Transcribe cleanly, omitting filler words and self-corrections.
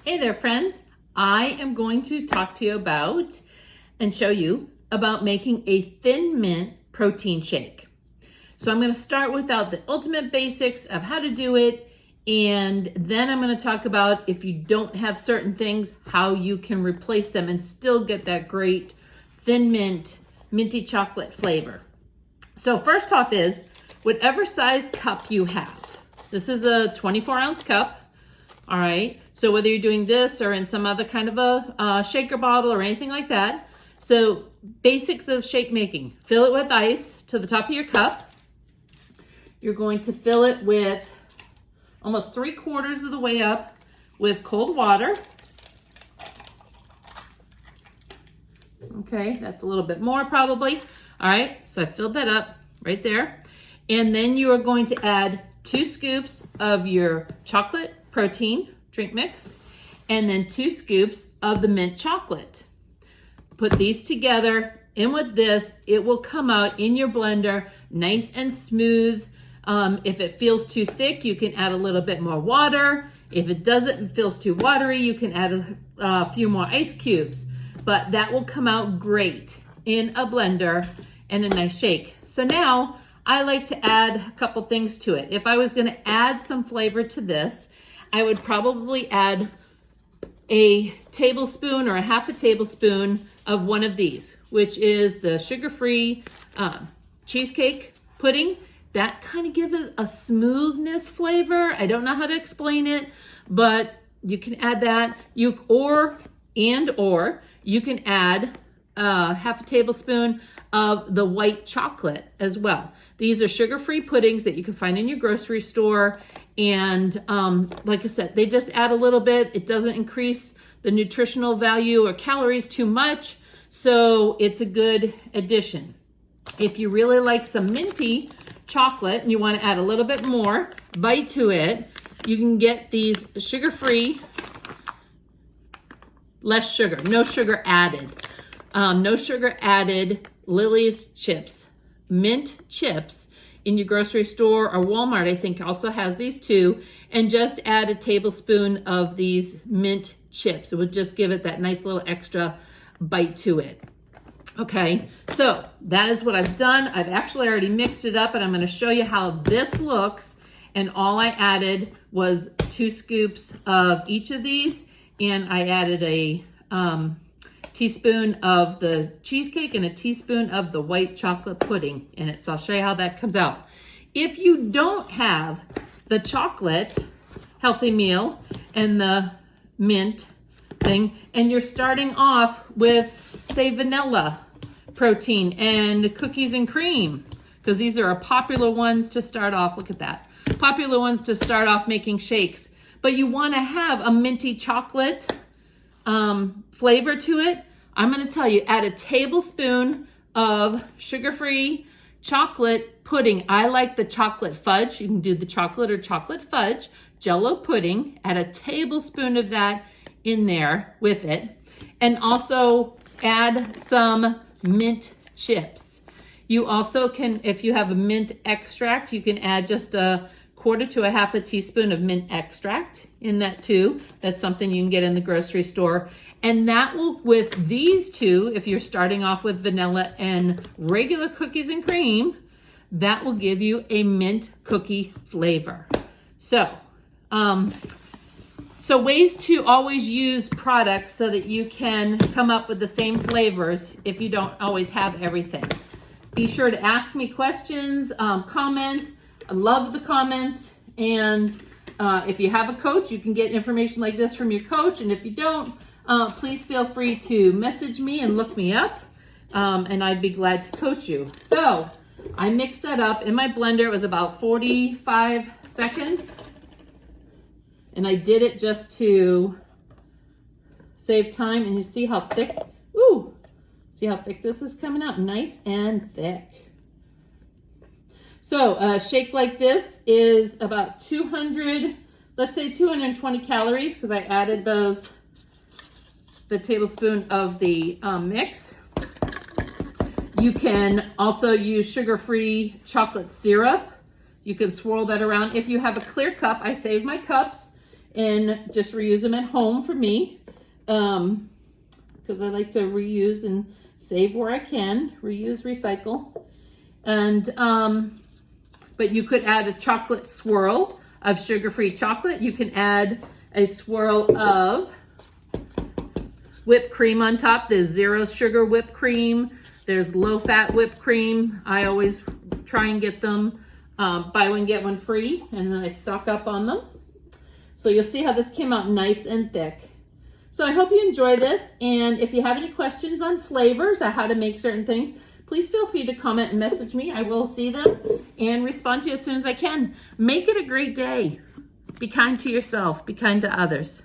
Hey there, friends. I am going to talk to you about and show you about making a thin mint protein shake. So I'm going to start without the ultimate basics of how to do it, and then I'm going to talk about if you don't have certain things, how you can replace them and still get that great thin mint, minty chocolate flavor. So first off is whatever size cup you have. This is a 24-ounce cup. All right, so whether you're doing this or in some other kind of a shaker bottle or anything like that. So basics of shake making: fill it with ice to the top of your cup. You're going to fill it with almost 3/4 of the way up with cold water. Okay, that's a little bit more probably. All right, so I filled that up right there. And then you are going to add 2 scoops of your chocolate protein drink mix, and then 2 scoops of the mint chocolate. Put these together, and with this, it will come out in your blender nice and smooth. If it feels too thick, you can add a little bit more water. If it doesn't, it feels too watery, you can add a few more ice cubes. But that will come out great in a blender and a nice shake. So now I like to add a couple things to it. If I was going to add some flavor to this, I would probably add a tablespoon or a half a tablespoon of one of these, which is the sugar-free cheesecake pudding. That kind of gives it a smoothness flavor. I don't know how to explain it, but you can add that. Or you can add half a tablespoon of the white chocolate as well. These are sugar-free puddings that you can find in your grocery store. And like I said, they just add a little bit. It doesn't increase the nutritional value or calories too much. So it's a good addition. If you really like some minty chocolate and you want to add a little bit more bite to it, you can get these sugar-free, less sugar, no sugar added. No sugar added Lily's chips, mint chips in your grocery store, or Walmart I think also has these too, and just add a tablespoon of these mint chips. It would just give it that nice little extra bite to it. Okay, so that is what I've done. I've actually already mixed it up, and I'm going to show you how this looks. And all I added was 2 scoops of each of these, and I added a teaspoon of the cheesecake and a teaspoon of the white chocolate pudding in it. So I'll show you how that comes out. If you don't have the chocolate healthy meal and the mint thing, and you're starting off with, say, vanilla protein and cookies and cream, because these are popular ones to start off. Look at that. Popular ones to start off making shakes. But you want to have a minty chocolate flavor to it. I'm going to tell you, add a tablespoon of sugar-free chocolate pudding. I like the chocolate fudge. You can do the chocolate or chocolate fudge Jell-O pudding. Add a tablespoon of that in there with it. And also add some mint chips. You also can, if you have a mint extract, you can add just a 1/4 to a half a teaspoon of mint extract in that too. That's something you can get in the grocery store. And that will, with these two, if you're starting off with vanilla and regular cookies and cream, that will give you a mint cookie flavor. So, ways to always use products so that you can come up with the same flavors if you don't always have everything. Be sure to ask me questions, comment. I love the comments. And if you have a coach, you can get information like this from your coach. And if you don't, please feel free to message me and look me up, and I'd be glad to coach you. So I mixed that up in my blender. It was about 45 seconds. And I did it just to save time. And you see how thick, see how thick this is coming out? Nice and thick. So a shake like this is about 200, let's say 220 calories, because I added the tablespoon of the mix. You can also use sugar-free chocolate syrup. You can swirl that around. If you have a clear cup, I save my cups. and just reuse them at home for me. Because I like to reuse and save where I can, reuse, recycle. And, but you could add a chocolate swirl of sugar-free chocolate. You can add a swirl of whipped cream on top. There's 0 sugar whipped cream. There's low-fat whipped cream. I always try and get them buy one, get one free, and then I stock up on them. So you'll see how this came out nice and thick. So I hope you enjoy this, and if you have any questions on flavors or how to make certain things, please feel free to comment and message me. I will see them and respond to you as soon as I can. Make it a great day. Be kind to yourself. Be kind to others.